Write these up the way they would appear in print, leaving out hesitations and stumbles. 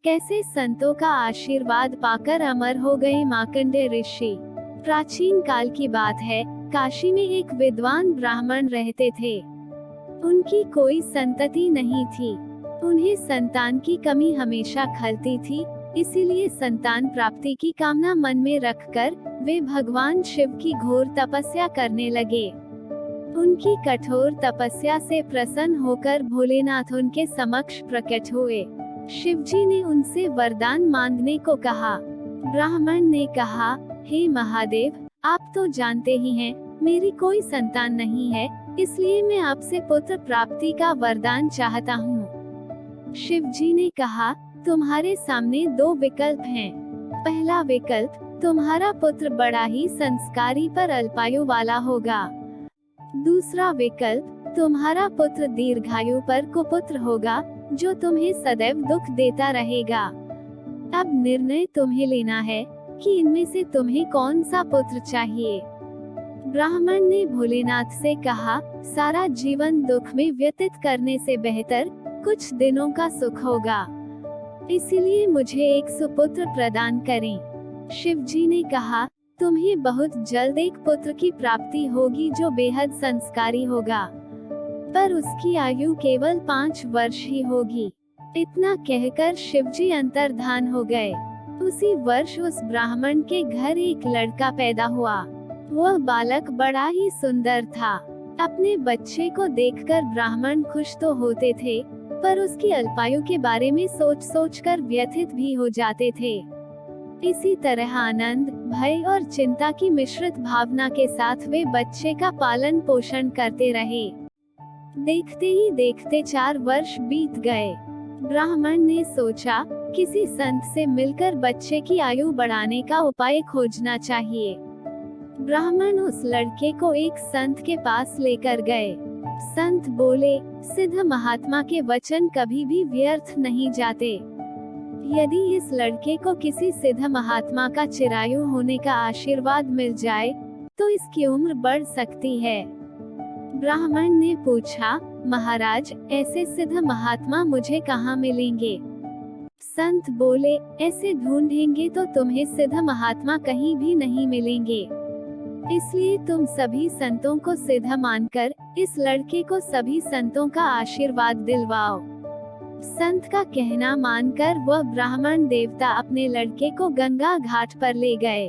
कैसे संतों का आशीर्वाद पाकर अमर हो गए मार्कंडेय ऋषि। प्राचीन काल की बात है, काशी में एक विद्वान ब्राह्मण रहते थे। उनकी कोई संतति नहीं थी। उन्हें संतान की कमी हमेशा खलती थी, इसीलिए संतान प्राप्ति की कामना मन में रखकर वे भगवान शिव की घोर तपस्या करने लगे। उनकी कठोर तपस्या से प्रसन्न होकर भोलेनाथ उनके समक्ष प्रकट हुए। शिवजी ने उनसे वरदान मांगने को कहा। ब्राह्मण ने कहा, हे महादेव, आप तो जानते ही हैं, मेरी कोई संतान नहीं है, इसलिए मैं आपसे पुत्र प्राप्ति का वरदान चाहता हूँ। शिवजी ने कहा, तुम्हारे सामने दो विकल्प हैं। पहला विकल्प, तुम्हारा पुत्र बड़ा ही संस्कारी पर अल्पायु वाला होगा। दूसरा विकल्प, तुम्हारा पुत्र दीर्घायु पर कुपुत्र होगा, जो तुम्हें सदैव दुख देता रहेगा। अब निर्णय तुम्हें लेना है कि इनमें से तुम्हें कौन सा पुत्र चाहिए। ब्राह्मण ने भोलेनाथ से कहा, सारा जीवन दुख में व्यतीत करने से बेहतर कुछ दिनों का सुख होगा, इसीलिए मुझे एक सुपुत्र प्रदान करें। शिवजी ने कहा, तुम्हें बहुत जल्द एक पुत्र की प्राप्ति होगी जो बेहद संस्कारी होगा, पर उसकी आयु केवल 5 वर्ष ही होगी। इतना कहकर शिवजी अंतर्धान हो गए। उसी वर्ष उस ब्राह्मण के घर एक लड़का पैदा हुआ। वह बालक बड़ा ही सुंदर था। अपने बच्चे को देखकर ब्राह्मण खुश तो होते थे, पर उसकी अल्पायु के बारे में सोच सोचकर व्यथित भी हो जाते थे। इसी तरह आनंद, भय और चिंता की मिश्रित भावना के साथ वे बच्चे का पालन पोषण करते रहे। देखते ही देखते 4 वर्ष बीत गए। ब्राह्मण ने सोचा, किसी संत से मिलकर बच्चे की आयु बढ़ाने का उपाय खोजना चाहिए। ब्राह्मण उस लड़के को एक संत के पास लेकर गए। संत बोले, सिद्ध महात्मा के वचन कभी भी व्यर्थ नहीं जाते। यदि इस लड़के को किसी सिद्ध महात्मा का चिरायु होने का आशीर्वाद मिल जाए, तो इसकी उम्र बढ़ सकती है। ब्राह्मण ने पूछा, महाराज, ऐसे सिद्ध महात्मा मुझे कहाँ मिलेंगे? संत बोले, ऐसे ढूंढेंगे तो तुम्हें सिद्ध महात्मा कहीं भी नहीं मिलेंगे। इसलिए तुम सभी संतों को सिद्ध मानकर इस लड़के को सभी संतों का आशीर्वाद दिलवाओ। संत का कहना मानकर वह ब्राह्मण देवता अपने लड़के को गंगा घाट पर ले गए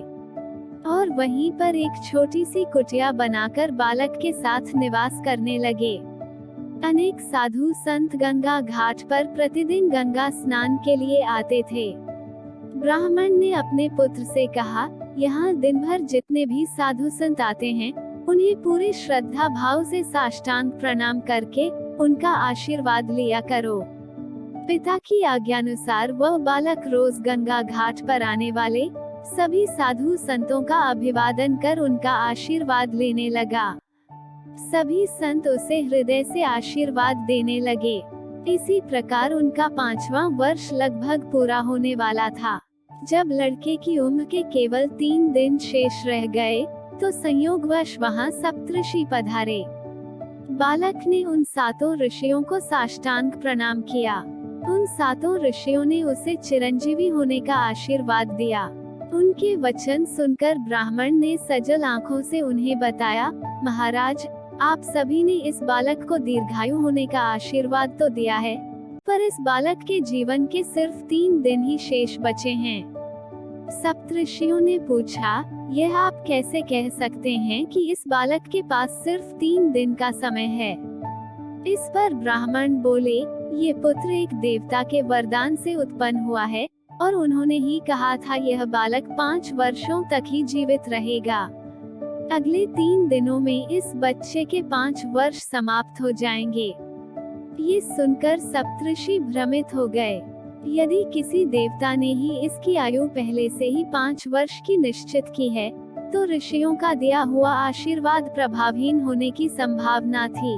और वहीं पर एक छोटी सी कुटिया बनाकर बालक के साथ निवास करने लगे। अनेक साधु संत गंगा घाट पर प्रतिदिन गंगा स्नान के लिए आते थे। ब्राह्मण ने अपने पुत्र से कहा, यहाँ दिन भर जितने भी साधु संत आते हैं, उन्हें पूरी श्रद्धा भाव से साष्टांग प्रणाम करके उनका आशीर्वाद लिया करो। पिता की आज्ञानुसार वह बालक रोज गंगा घाट पर आने वाले सभी साधु संतों का अभिवादन कर उनका आशीर्वाद लेने लगा। सभी संत उसे हृदय से आशीर्वाद देने लगे। इसी प्रकार उनका 5वां वर्ष लगभग पूरा होने वाला था। जब लड़के की उम्र के केवल 3 दिन शेष रह गए, तो संयोगवश वहां सप्तऋषि पधारे। बालक ने उन 7 ऋषियों को साष्टांग प्रणाम किया। उन 7 ऋषियों ने उसे चिरंजीवी होने का आशीर्वाद दिया। उनके वचन सुनकर ब्राह्मण ने सजल आंखों से उन्हें बताया, महाराज, आप सभी ने इस बालक को दीर्घायु होने का आशीर्वाद तो दिया है, पर इस बालक के जीवन के सिर्फ 3 दिन ही शेष बचे हैं। सप्तऋषियों ने पूछा, यह आप कैसे कह सकते हैं कि इस बालक के पास सिर्फ 3 दिन का समय है? इस पर ब्राह्मण बोले, ये पुत्र एक देवता के वरदान से उत्पन्न हुआ है और उन्होंने ही कहा था यह बालक 5 वर्षों तक ही जीवित रहेगा। अगले 3 दिनों में इस बच्चे के 5 वर्ष समाप्त हो जाएंगे। ये सुनकर सप्तऋषि भ्रमित हो गए। यदि किसी देवता ने ही इसकी आयु पहले से ही 5 वर्ष की निश्चित की है, तो ऋषियों का दिया हुआ आशीर्वाद प्रभावहीन होने की संभावना थी।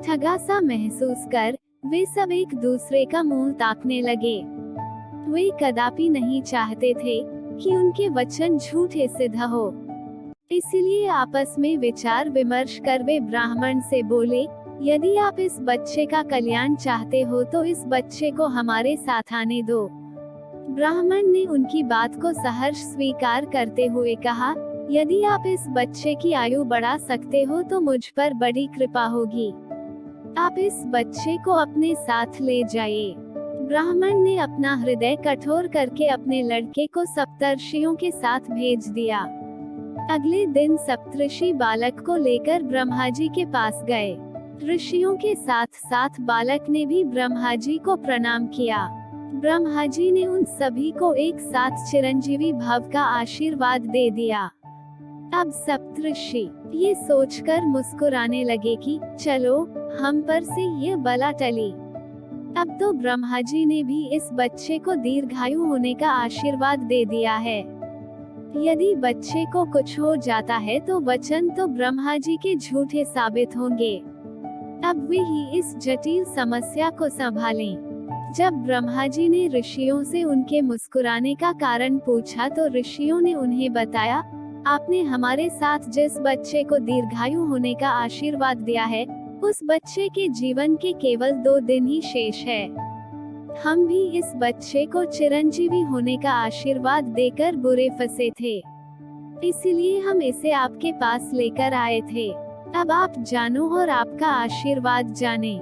ठगा सा महसूस कर वे सब एक दूसरे का मुंह ताकने लगे। वे कदापि नहीं चाहते थे कि उनके वचन झूठे सिद्ध हो। इसलिए आपस में विचार विमर्श कर वे ब्राह्मण से बोले, यदि आप इस बच्चे का कल्याण चाहते हो तो इस बच्चे को हमारे साथ आने दो। ब्राह्मण ने उनकी बात को सहर्ष स्वीकार करते हुए कहा, यदि आप इस बच्चे की आयु बढ़ा सकते हो तो मुझ पर बड़ी कृपा होगी। आप इस बच्चे को अपने साथ ले जाइए। ब्राह्मण ने अपना हृदय कठोर करके अपने लड़के को सप्तर्षियों के साथ भेज दिया। अगले दिन सप्तऋषि बालक को लेकर ब्रह्मा जी के पास गए। ऋषियों के साथ साथ बालक ने भी ब्रह्मा जी को प्रणाम किया। ब्रह्मा जी ने उन सभी को एक साथ चिरंजीवी भव का आशीर्वाद दे दिया। अब सप्तऋषि ये सोचकर मुस्कुराने लगे कि चलो हम पर से ये बला टली। अब तो ब्रह्मा जी ने भी इस बच्चे को दीर्घायु होने का आशीर्वाद दे दिया है। यदि बच्चे को कुछ हो जाता है तो वचन तो ब्रह्मा जी के झूठे साबित होंगे। अब वे ही इस जटिल समस्या को संभालें। जब ब्रह्मा जी ने ऋषियों से उनके मुस्कुराने का कारण पूछा तो ऋषियों ने उन्हें बताया, आपने हमारे साथ जिस बच्चे को दीर्घायु होने का आशीर्वाद दिया है, उस बच्चे के जीवन के केवल 2 दिन ही शेष है। हम भी इस बच्चे को चिरंजीवी होने का आशीर्वाद देकर बुरे फंसे थे, इसलिए हम इसे आपके पास लेकर आए थे। अब आप जानो और आपका आशीर्वाद जाने।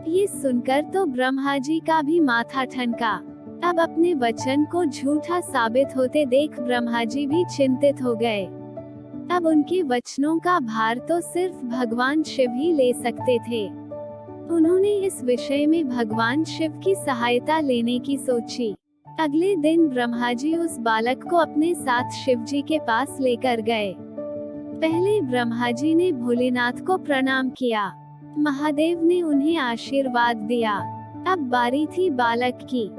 ये सुनकर तो ब्रह्मा जी का भी माथा ठनका। अब अपने वचन को झूठा साबित होते देख ब्रह्मा जी भी चिंतित हो गए। अब उनके वचनों का भार तो सिर्फ भगवान शिव ही ले सकते थे। उन्होंने इस विषय में भगवान शिव की सहायता लेने की सोची। अगले दिन ब्रह्मा जी उस बालक को अपने साथ शिव जी के पास लेकर गए। पहले ब्रह्मा जी ने भोलेनाथ को प्रणाम किया। महादेव ने उन्हें आशीर्वाद दिया। अब बारी थी बालक की।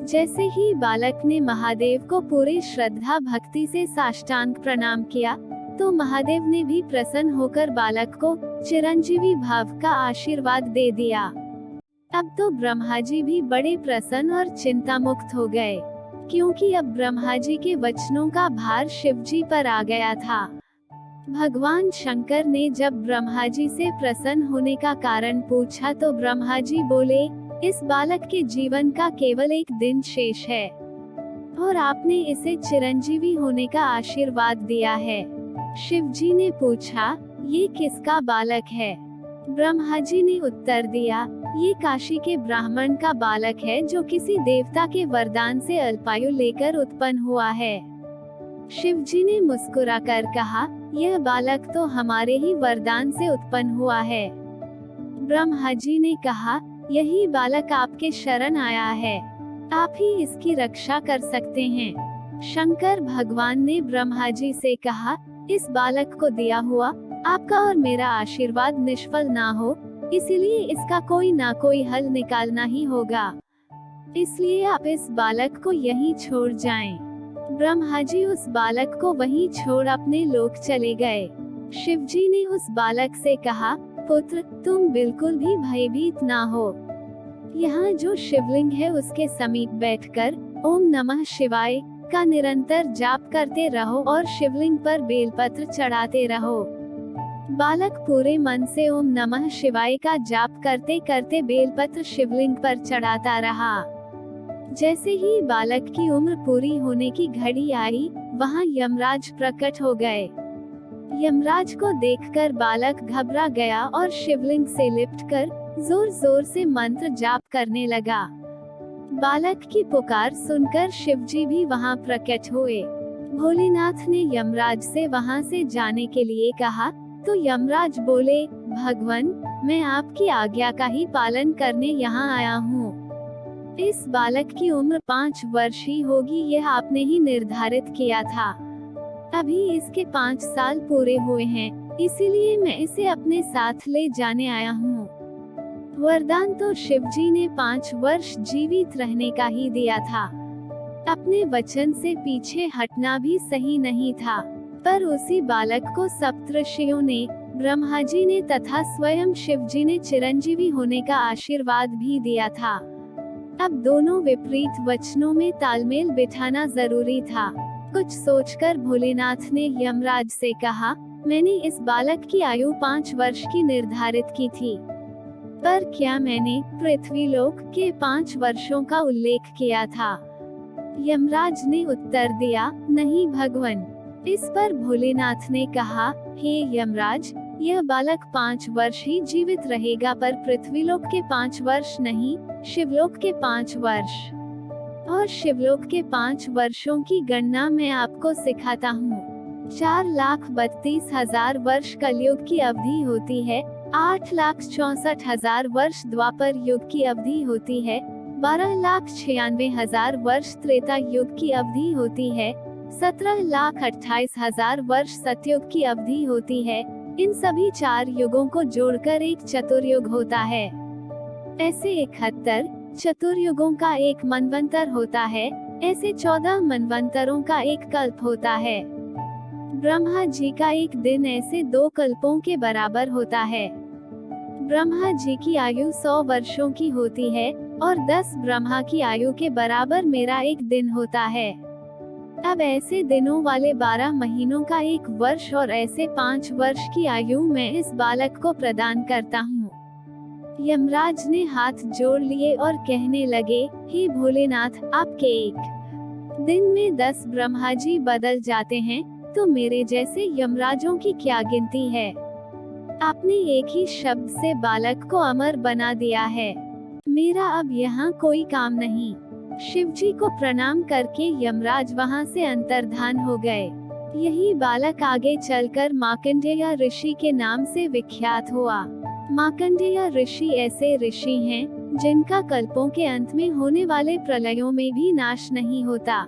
जैसे ही बालक ने महादेव को पूरी श्रद्धा भक्ति से साष्टांग प्रणाम किया, तो महादेव ने भी प्रसन्न होकर बालक को चिरंजीवी भाव का आशीर्वाद दे दिया। अब तो ब्रह्मा जी भी बड़े प्रसन्न और चिंता मुक्त हो गए, क्योंकि अब ब्रह्मा जी के वचनों का भार शिव जी पर आ गया था। भगवान शंकर ने जब ब्रह्मा जी से प्रसन्न होने का कारण पूछा तो ब्रह्मा जी बोले, इस बालक के जीवन का केवल 1 दिन शेष है और आपने इसे चिरंजीवी होने का आशीर्वाद दिया है। शिव जी ने पूछा, ये किसका बालक है? ब्रह्मा जी ने उत्तर दिया, ये काशी के ब्राह्मण का बालक है जो किसी देवता के वरदान से अल्पायु लेकर उत्पन्न हुआ है। शिव जी ने मुस्कुराकर कहा, यह बालक तो हमारे ही वरदान से उत्पन्न हुआ है। ब्रह्मा जी ने कहा, यही बालक आपके शरण आया है, आप ही इसकी रक्षा कर सकते हैं। शंकर भगवान ने ब्रह्मा जी से कहा, इस बालक को दिया हुआ आपका और मेरा आशीर्वाद निष्फल ना हो, इसलिए इसका कोई ना कोई हल निकालना ही होगा। इसलिए आप इस बालक को यहीं छोड़ जाएं। ब्रह्मा जी उस बालक को वहीं छोड़ अपने लोक चले गए। शिव जी ने उस बालक से कहा, पुत्र तुम बिल्कुल भी भयभीत ना हो। यहाँ जो शिवलिंग है उसके समीप बैठकर ओम नमः शिवाय का निरंतर जाप करते रहो और शिवलिंग पर बेलपत्र चढ़ाते रहो। बालक पूरे मन से ओम नमः शिवाय का जाप करते करते बेलपत्र शिवलिंग पर चढ़ाता रहा। जैसे ही बालक की उम्र पूरी होने की घड़ी आई, वहाँ यमराज प्रकट हो गए। यमराज को देखकर बालक घबरा गया और शिवलिंग से लिपटकर जोर जोर से मंत्र जाप करने लगा। बालक की पुकार सुनकर शिवजी भी वहाँ प्रकट हुए। भोलेनाथ ने यमराज से वहाँ से जाने के लिए कहा, तो यमराज बोले, भगवान मैं आपकी आज्ञा का ही पालन करने यहाँ आया हूँ। इस बालक की उम्र 5 वर्ष ही होगी, यह आपने ही निर्धारित किया था। अभी इसके 5 साल पूरे हुए हैं, इसीलिए मैं इसे अपने साथ ले जाने आया हूँ। वरदान तो शिव जी ने 5 वर्ष जीवित रहने का ही दिया था। अपने वचन से पीछे हटना भी सही नहीं था, पर उसी बालक को सप्तऋषियों ने, ब्रह्मा जी ने तथा स्वयं शिव जी ने चिरंजीवी होने का आशीर्वाद भी दिया था। अब दोनों विपरीत वचनों में तालमेल बिठाना जरूरी था। कुछ सोचकर भोलेनाथ ने यमराज से कहा, मैंने इस बालक की आयु 5 वर्ष की निर्धारित की थी। पर क्या मैंने पृथ्वीलोक के 5 वर्षों का उल्लेख किया था? यमराज ने उत्तर दिया, नहीं भगवन। इस पर भोलेनाथ ने कहा, हे यमराज, यह बालक 5 वर्ष ही जीवित रहेगा, पर पृथ्वीलोक के 5 वर्ष नहीं, शिवलोक के 5 वर्ष। और शिवलोक के 5 वर्षों की गणना मैं आपको सिखाता हूँ। 4,32,000 वर्ष कलयुग की अवधि होती है, 8,64,000 वर्ष द्वापर युग की अवधि होती है, 12,96,000 वर्ष त्रेता युग की अवधि होती है, 17,28,000 वर्ष सतयुग की अवधि होती है। इन सभी 4 युगों को जोड़कर एक चतुर्युग होता है। ऐसे 71 चतुर्युगों का एक मनवंतर होता है, ऐसे 14 मनवंतरों का एक कल्प होता है। ब्रह्मा जी का एक दिन ऐसे 2 कल्पों के बराबर होता है। ब्रह्मा जी की आयु 100 वर्षों की होती है और 10 ब्रह्मा की आयु के बराबर मेरा एक दिन होता है। अब ऐसे दिनों वाले 12 महीनों का एक वर्ष और ऐसे 5 वर्ष की आयु मैं इस बालक को प्रदान करता हूँ। यमराज ने हाथ जोड़ लिए और कहने लगे, हे भोलेनाथ, आपके एक दिन में 10 ब्रह्मा जी बदल जाते हैं, तो मेरे जैसे यमराजों की क्या गिनती है। आपने एक ही शब्द से बालक को अमर बना दिया है। मेरा अब यहाँ कोई काम नहीं। शिवजी को प्रणाम करके यमराज वहाँ से अंतर्धान हो गए। यही बालक आगे चलकर मार्कंडेय ऋषि के नाम से विख्यात हुआ। मार्कंडेय ऋषि ऐसे ऋषि हैं जिनका कल्पों के अंत में होने वाले प्रलयों में भी नाश नहीं होता।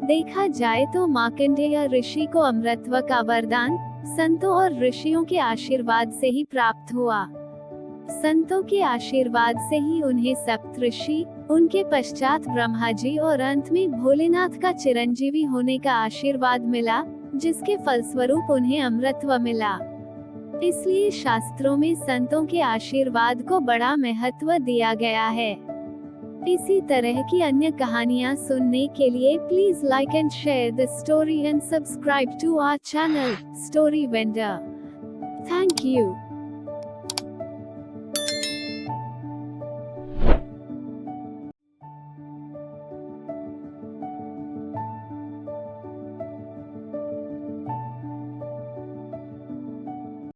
देखा जाए तो मार्कंडेय ऋषि को अमृतत्व का वरदान संतों और ऋषियों के आशीर्वाद से ही प्राप्त हुआ। संतों के आशीर्वाद से ही उन्हें सप्तऋषि, उनके पश्चात ब्रह्मा जी और अंत में भोलेनाथ का चिरंजीवी होने का आशीर्वाद मिला, जिसके फलस्वरूप उन्हें अमृतत्व मिला। इसलिए शास्त्रों में संतों के आशीर्वाद को बड़ा महत्व दिया गया है। इसी तरह की अन्य कहानियाँ सुनने के लिए please like and share the story and subscribe to our channel story vendor. Thank you.